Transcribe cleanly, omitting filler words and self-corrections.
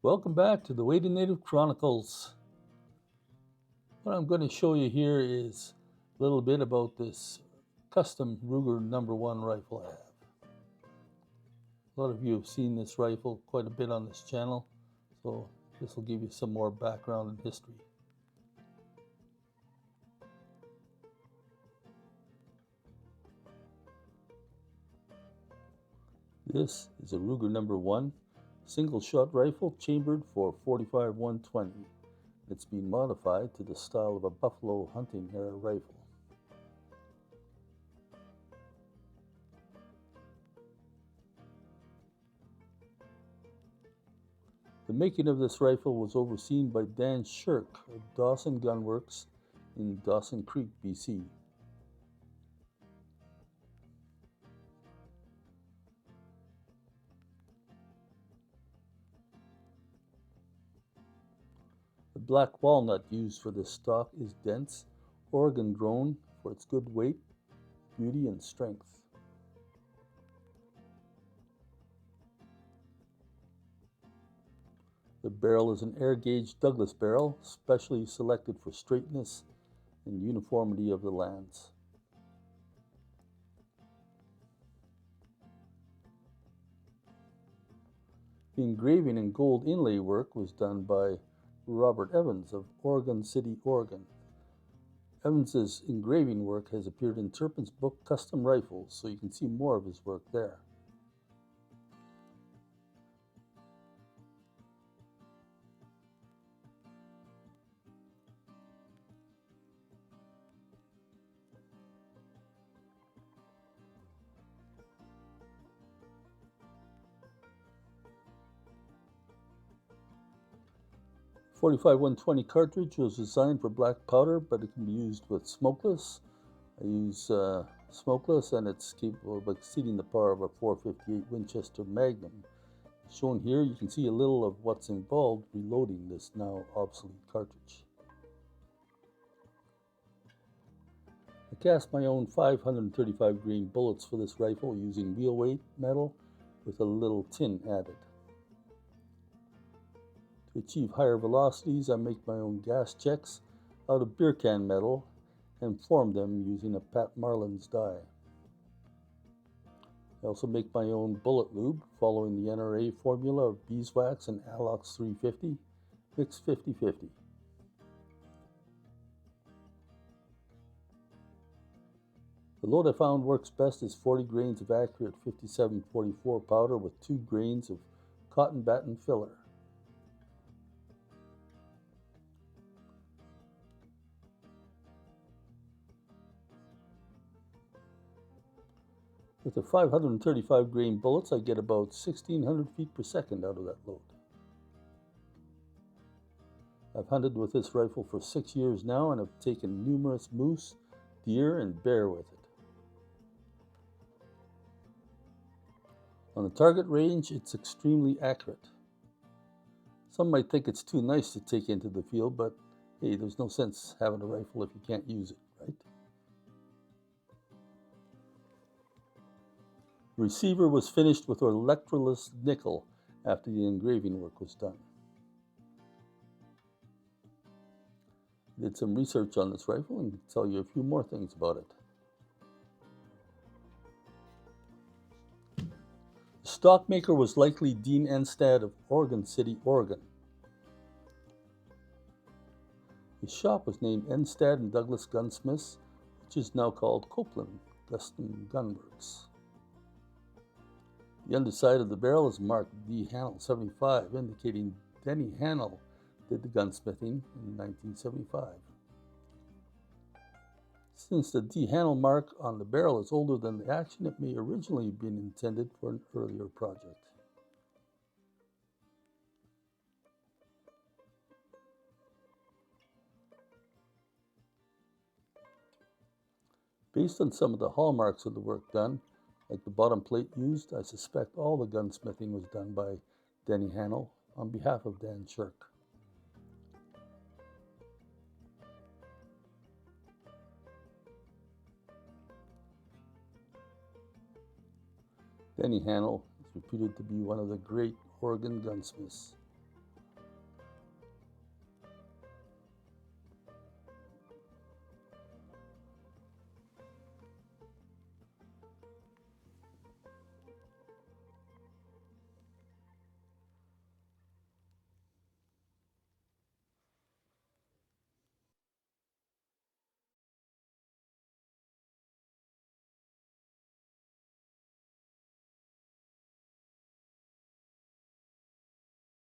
Welcome back to the Wading Native Chronicles. What I'm going to show you here is a little bit about this custom Ruger #1 rifle I have. A lot of you have seen this rifle quite a bit on this channel, so this will give you some more background and history. This is a Ruger #1 single-shot rifle chambered for .45 120. It's been modified to the style of a buffalo hunting era rifle. The making of this rifle was overseen by Dan Shirk of Dawson Gun Works in Dawson Creek, BC. The black walnut used for this stock is dense, Oregon grown for its good weight, beauty, and strength. The barrel is an air-gauge Douglas barrel, specially selected for straightness and uniformity of the lands. The engraving and gold inlay work was done by Robert Evans of Oregon City, Oregon. Evans's engraving work has appeared in Turpin's book Custom Rifles, so you can see more of his work there. .45 120 cartridge was designed for black powder, but it can be used with smokeless. I use smokeless, and it's capable of exceeding the power of a .458 Winchester Magnum. Shown here, you can see a little of what's involved reloading this now obsolete cartridge. I cast my own 535 grain bullets for this rifle using wheel weight metal with a little tin added. To achieve higher velocities, I make my own gas checks out of beer can metal and form them using a Pat Marlin's die. I also make my own bullet lube following the NRA formula of beeswax and Alox 350, mixed 50-50. The load I found works best is 40 grains of accurate 5744 powder with 2 grains of cotton batten filler. With the 535 grain bullets, I get about 1,600 feet per second out of that load. I've hunted with this rifle for 6 years now and have taken numerous moose, deer, and bear with it. On the target range, it's extremely accurate. Some might think it's too nice to take into the field, but hey, there's no sense having a rifle if you can't use it, right? The receiver was finished with electroless nickel after the engraving work was done. I did some research on this rifle and can tell you a few more things about it. The stock maker was likely Dean Enstad of Oregon City, Oregon. His shop was named Enstad and Douglas Gunsmiths, which is now called Copeland Custom Gun Works. The underside of the barrel is marked D. Hannell 75, indicating Denny Hannell did the gunsmithing in 1975. Since the D. Hannell mark on the barrel is older than the action, it may originally have been intended for an earlier project. Based on some of the hallmarks of the work done, like the bottom plate used, I suspect all the gunsmithing was done by Denny Hannell on behalf of Dan Shirk. Denny Hannell is reputed to be one of the great Oregon gunsmiths.